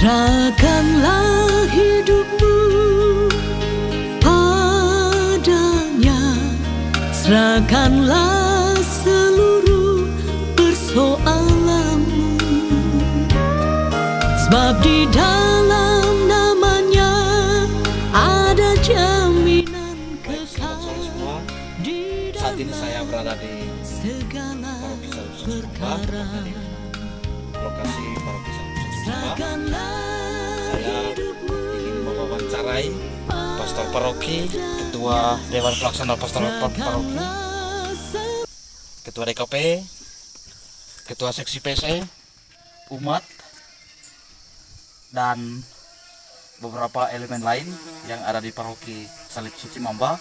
Serahkanlah hidupmu padanya, serahkanlah seluruh persoalanmu, sebab di dalam namanya ada jaminan kekal. Saat ini saya berada di segala perkara. Lokasi Paroki Salib Sumba. Saya ingin mewawancarai Pastor Paroki, Ketua Dewan Pelaksana Pastoral Paroki, Ketua DKP, Ketua Seksi PC, umat, dan beberapa elemen lain yang ada di Paroki Salib Suci Mamba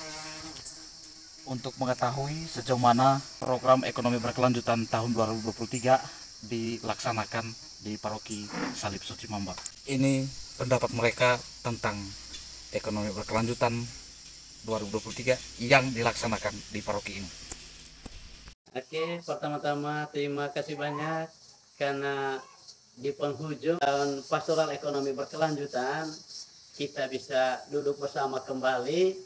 untuk mengetahui sejauh mana program ekonomi berkelanjutan tahun 2023 dilaksanakan di Paroki Salib Suci Mamba. Ini pendapat mereka tentang ekonomi berkelanjutan 2023 yang dilaksanakan di paroki ini. Oke, pertama-tama terima kasih banyak karena di penghujung tahun pastoral ekonomi berkelanjutan kita bisa duduk bersama kembali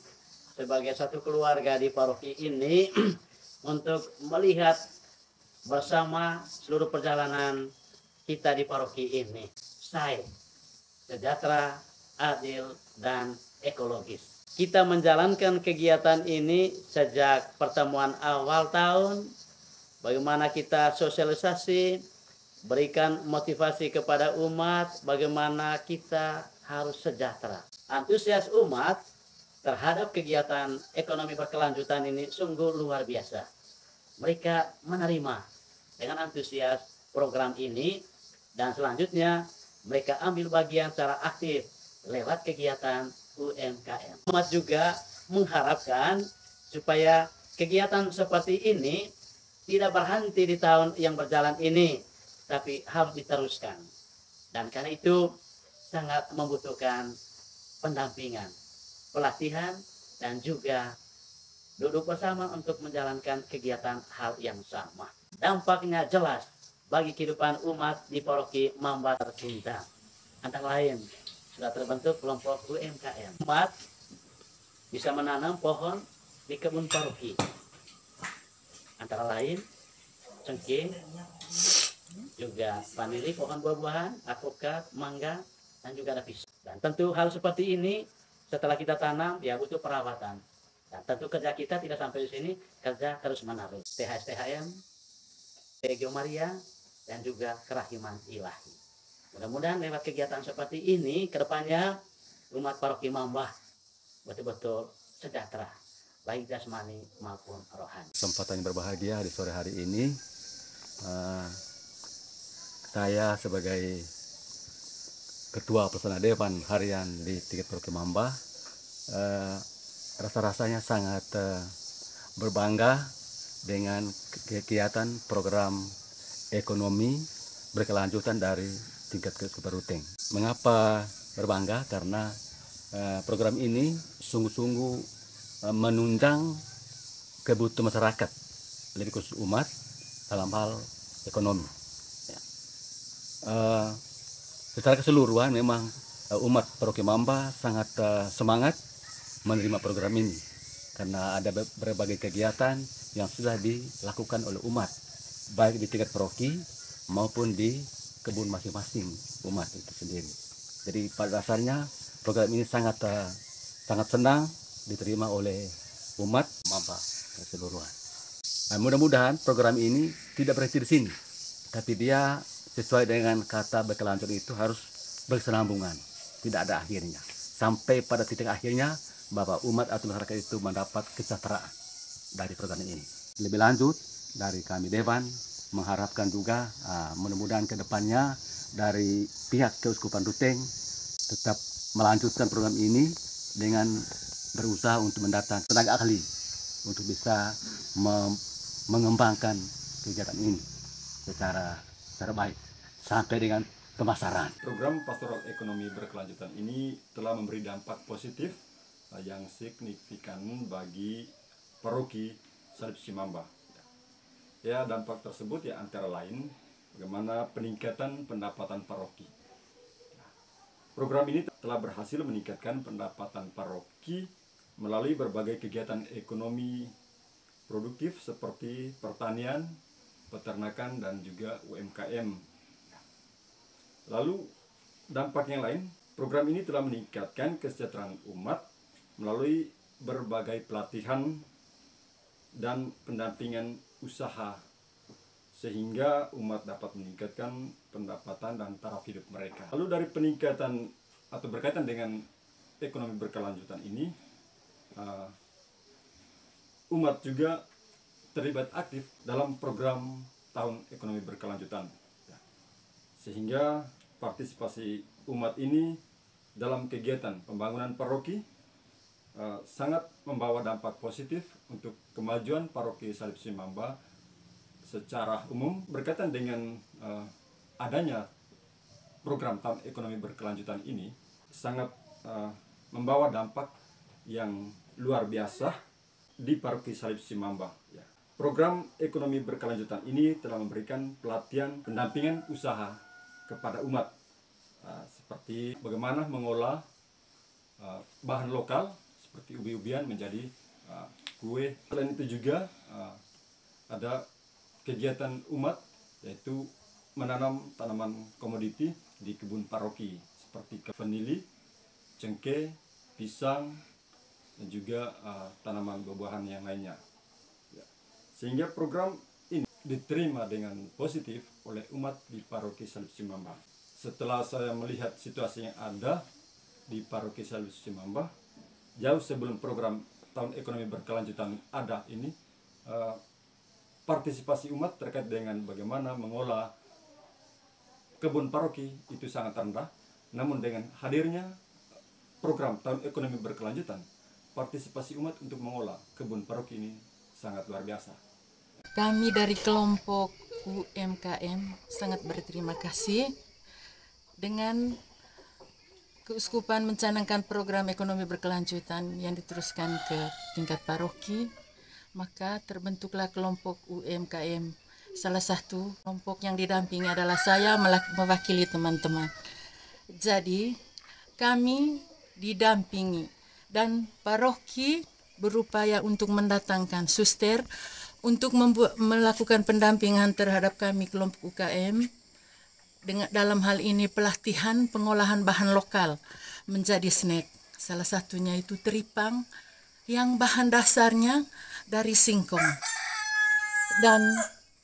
sebagai satu keluarga di paroki ini untuk melihat bersama seluruh perjalanan kita di paroki ini. Sejahtera, adil, dan ekologis. Kita menjalankan kegiatan ini sejak pertemuan awal tahun. Bagaimana kita sosialisasi, berikan motivasi kepada umat, bagaimana kita harus sejahtera. Antusias umat terhadap kegiatan ekonomi berkelanjutan ini sungguh luar biasa. Mereka menerima dengan antusias program ini, dan selanjutnya mereka ambil bagian secara aktif lewat kegiatan UMKM. Umat juga mengharapkan supaya kegiatan seperti ini tidak berhenti di tahun yang berjalan ini, tapi harus diteruskan. Dan karena itu sangat membutuhkan pendampingan, pelatihan, dan juga duduk bersama untuk menjalankan kegiatan hal yang sama. Dampaknya jelas bagi kehidupan umat di Paroki Mamba tercinta. Antara lain, sudah terbentuk kelompok UMKM. Umat bisa menanam pohon di kebun paroki. Antara lain, cengkeh, juga vanili, pohon buah-buahan, alpukat, mangga, dan juga ada pisang. Dan tentu hal seperti ini setelah kita tanam, ya butuh perawatan. Dan tentu kerja kita tidak sampai di sini, kerja terus menerus. THS-THM, Legio Maria, dan juga kerahiman ilahi. Mudah-mudahan lewat kegiatan seperti ini, kedepannya umat Paroki Mamba betul-betul sejahtera, baik jasmani maupun rohani. Kesempatan yang berbahagia di sore hari ini, saya sebagai Ketua Pelaksana Dewan Harian di tingkat Paroki Mamba, rasa-rasanya sangat berbangga dengan kegiatan program ekonomi berkelanjutan dari tingkat Keuskupan Ruteng. Mengapa berbangga? Karena program ini sungguh-sungguh menunjang kebutuhan masyarakat, lebih khusus umat dalam hal ekonomi. Ya. Secara keseluruhan memang umat Paroki Mamba sangat semangat menerima program ini karena ada berbagai kegiatan yang sudah dilakukan oleh umat, baik di tingkat paroki maupun di kebun masing-masing umat itu sendiri. Jadi pada dasarnya program ini sangat senang diterima oleh umat Mamba keseluruhan. Nah, mudah-mudahan program ini tidak berhenti di sini, tapi dia sesuai dengan kata berkelanjutan itu harus berkesinambungan, tidak ada akhirnya. Sampai pada titik akhirnya bahwa umat atau masyarakat itu mendapat kesejahteraan dari program ini. Lebih lanjut dari kami Dewan mengharapkan juga mudah-mudahan ke depannya dari pihak Keuskupan Ruteng tetap melanjutkan program ini dengan berusaha untuk mendatangkan tenaga ahli untuk bisa mengembangkan kegiatan ini secara baik sampai dengan pemasaran. Program pastoral ekonomi berkelanjutan ini telah memberi dampak positif yang signifikan bagi paroki Salib Suci Mamba. Ya, dampak tersebut ya antara lain bagaimana peningkatan pendapatan paroki. Program ini telah berhasil meningkatkan pendapatan paroki melalui berbagai kegiatan ekonomi produktif seperti pertanian, peternakan, dan juga UMKM. Lalu dampak yang lain, program ini telah meningkatkan kesejahteraan umat melalui berbagai pelatihan dan pendampingan usaha, sehingga umat dapat meningkatkan pendapatan dan taraf hidup mereka. Lalu dari peningkatan atau berkaitan dengan ekonomi berkelanjutan ini, umat juga terlibat aktif dalam program tahun ekonomi berkelanjutan, sehingga partisipasi umat ini dalam kegiatan pembangunan paroki sangat membawa dampak positif untuk kemajuan paroki Salib Cimamba secara umum. Berkaitan dengan adanya program tahun ekonomi berkelanjutan ini sangat membawa dampak yang luar biasa di paroki Salib Cimamba. Program ekonomi berkelanjutan ini telah memberikan pelatihan pendampingan usaha kepada umat, seperti bagaimana mengolah bahan lokal seperti ubi-ubian menjadi kue. Selain itu juga ada kegiatan umat, yaitu menanam tanaman komoditi di kebun paroki seperti vanili, cengkeh, pisang, dan juga tanaman buah-buahan yang lainnya. Sehingga program ini diterima dengan positif oleh umat di paroki Salib Cimamba. Setelah saya melihat situasi yang ada di paroki Salib Cimamba, jauh sebelum program tahun ekonomi berkelanjutan ada ini, partisipasi umat terkait dengan bagaimana mengolah kebun paroki itu sangat rendah. Namun dengan hadirnya program tahun ekonomi berkelanjutan, partisipasi umat untuk mengolah kebun paroki ini sangat luar biasa. Kami dari kelompok UMKM sangat berterima kasih dengan Keuskupan mencanangkan program ekonomi berkelanjutan yang diteruskan ke tingkat paroki, maka terbentuklah kelompok UMKM. Salah satu kelompok yang didampingi adalah saya mewakili teman-teman. Jadi kami didampingi dan paroki berupaya untuk mendatangkan suster untuk melakukan pendampingan terhadap kami kelompok UKM. Dalam hal ini pelatihan pengolahan bahan lokal menjadi snack. Salah satunya itu teripang yang bahan dasarnya dari singkong. Dan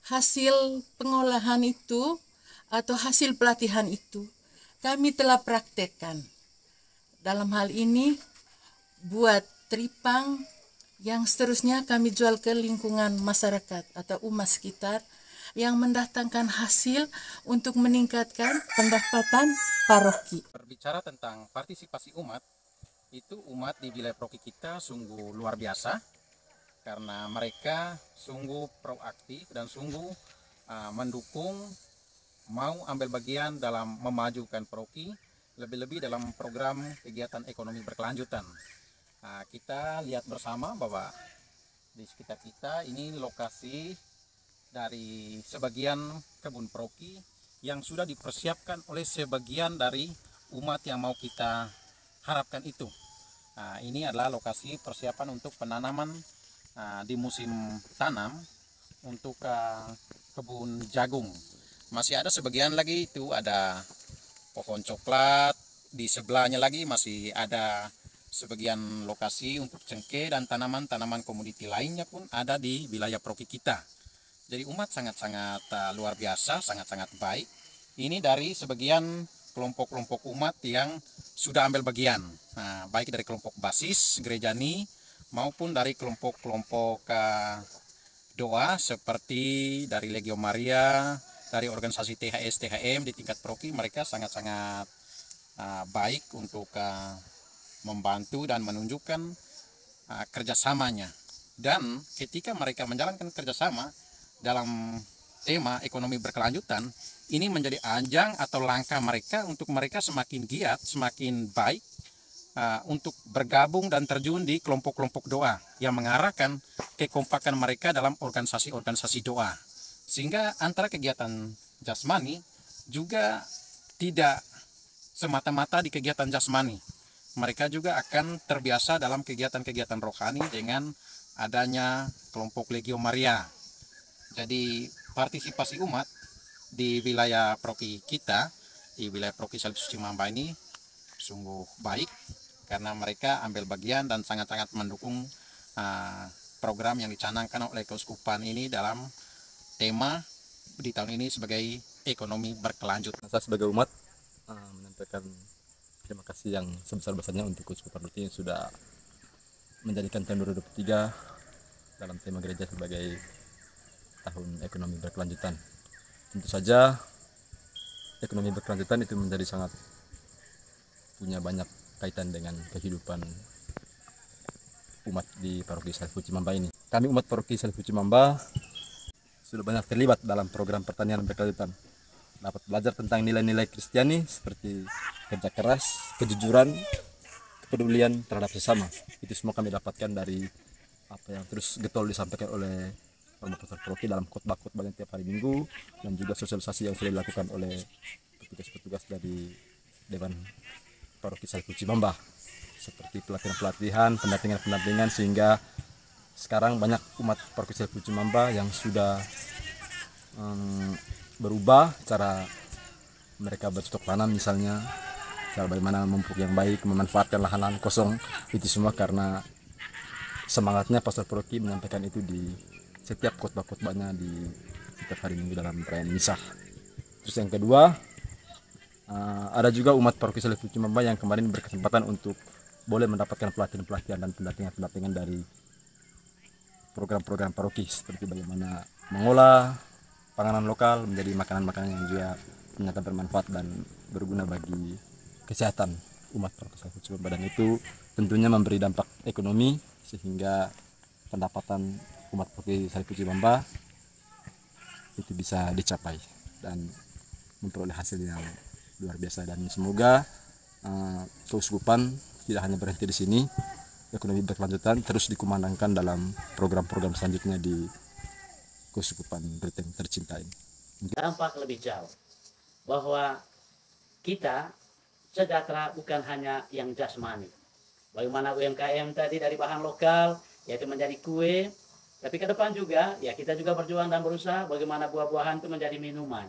hasil pengolahan itu atau hasil pelatihan itu kami telah praktekkan. Dalam hal ini buat teripang yang seterusnya kami jual ke lingkungan masyarakat atau umat sekitar yang mendatangkan hasil untuk meningkatkan pendapatan paroki. Berbicara tentang partisipasi umat, itu umat di wilayah paroki kita sungguh luar biasa karena mereka sungguh proaktif dan sungguh mendukung, mau ambil bagian dalam memajukan paroki, lebih-lebih dalam program kegiatan ekonomi berkelanjutan. Kita lihat bersama bahwa di sekitar kita ini lokasi dari sebagian kebun paroki yang sudah dipersiapkan oleh sebagian dari umat yang mau kita harapkan itu. Ini adalah lokasi persiapan untuk penanaman di musim tanam untuk kebun jagung. Masih ada sebagian lagi itu ada pohon coklat, di sebelahnya lagi masih ada sebagian lokasi untuk cengkeh dan tanaman-tanaman komoditi lainnya pun ada di wilayah paroki kita. Jadi umat sangat-sangat luar biasa, sangat-sangat baik. Ini dari sebagian kelompok-kelompok umat yang sudah ambil bagian, baik dari kelompok basis gerejani maupun dari kelompok-kelompok doa seperti dari Legio Maria, dari organisasi THS, THM di tingkat paroki. Mereka sangat-sangat baik untuk membantu dan menunjukkan kerjasamanya. Dan ketika mereka menjalankan kerjasama dalam tema ekonomi berkelanjutan, ini menjadi ajang atau langkah mereka untuk mereka semakin giat, semakin baik untuk bergabung dan terjun di kelompok-kelompok doa yang mengarahkan kekompakan mereka dalam organisasi-organisasi doa. Sehingga antara kegiatan jasmani juga tidak semata-mata di kegiatan jasmani. Mereka juga akan terbiasa dalam kegiatan-kegiatan rohani dengan adanya kelompok Legio Maria. Jadi partisipasi umat di wilayah proki kita, di wilayah proki Salib Suci Mamba ini sungguh baik, karena mereka ambil bagian dan sangat-sangat mendukung program yang dicanangkan oleh keuskupan ini dalam tema di tahun ini sebagai ekonomi berkelanjutan. Saya sebagai umat menyampaikan terima kasih yang sebesar-besarnya untuk Keuskupan Ruti yang sudah menjadikan tahun 2023 dalam tema gereja sebagai tahun ekonomi berkelanjutan. Tentu saja ekonomi berkelanjutan itu menjadi sangat punya banyak kaitan dengan kehidupan umat di Paroki Salib Suci Mamba ini. Kami umat Paroki Salib Suci Mamba sudah banyak terlibat dalam program pertanian berkelanjutan. Dapat belajar tentang nilai-nilai Kristiani seperti kerja keras, kejujuran, kepedulian terhadap sesama. Itu semua kami dapatkan dari apa yang terus getol disampaikan oleh Pastor Paroki dalam khotbah-khotbah yang tiap hari Minggu, dan juga sosialisasi yang sudah dilakukan oleh petugas-petugas dari Dewan Paroki Salib Suci Mamba, seperti pelatihan-pelatihan, pendampingan-pendampingan, sehingga sekarang banyak umat Paroki Salib Suci Mamba yang sudah berubah cara mereka bercocok tanam, misalnya cara bagaimana memupuk yang baik, memanfaatkan lahan-lahan kosong. Itu semua karena semangatnya Pastor Paroki menyampaikan itu di setiap khotbah-khotbahnya di setiap hari Minggu dalam perayaan Misa. Terus yang kedua, ada juga umat Paroki Salib Suci Mamba yang kemarin berkesempatan untuk boleh mendapatkan pelatihan-pelatihan dan pendampingan dari program-program paroki, seperti bagaimana mengolah panganan lokal menjadi makanan-makanan yang juga ternyata bermanfaat dan berguna bagi kesehatan umat Paroki Salib Suci Mamba, dan itu tentunya memberi dampak ekonomi sehingga pendapatan umat Paroki Salib Suci Mamba itu bisa dicapai dan memperoleh hasil yang luar biasa. Dan semoga keuskupan tidak hanya berhenti di sini, ekonomi berkelanjutan terus dikumandangkan dalam program-program selanjutnya di Keuskupan Ruteng tercinta ini. Dampak lebih jauh bahwa kita sejahtera bukan hanya yang jasmani. Bagaimana UMKM tadi dari bahan lokal, yaitu menjadi kue, tapi ke depan juga ya kita juga berjuang dan berusaha bagaimana buah-buahan itu menjadi minuman.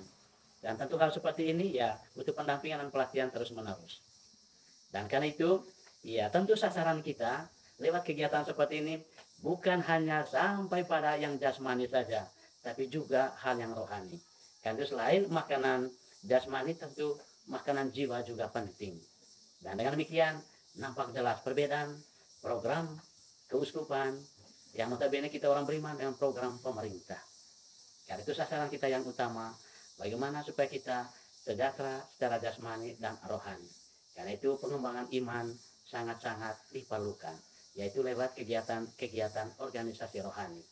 Dan tentu hal seperti ini ya butuh pendampingan dan pelatihan terus-menerus. Dan karena itu ya tentu sasaran kita lewat kegiatan seperti ini bukan hanya sampai pada yang jasmani saja, tapi juga hal yang rohani. Karena itu selain makanan jasmani, tentu makanan jiwa juga penting. Dan dengan demikian nampak jelas perbedaan program keuskupan yang notabene kita orang beriman dengan program pemerintah. Karena itu sasaran kita yang utama, bagaimana supaya kita sejahtera secara jasmani dan rohani. Karena itu pengembangan iman sangat-sangat diperlukan, yaitu lewat kegiatan-kegiatan organisasi rohani.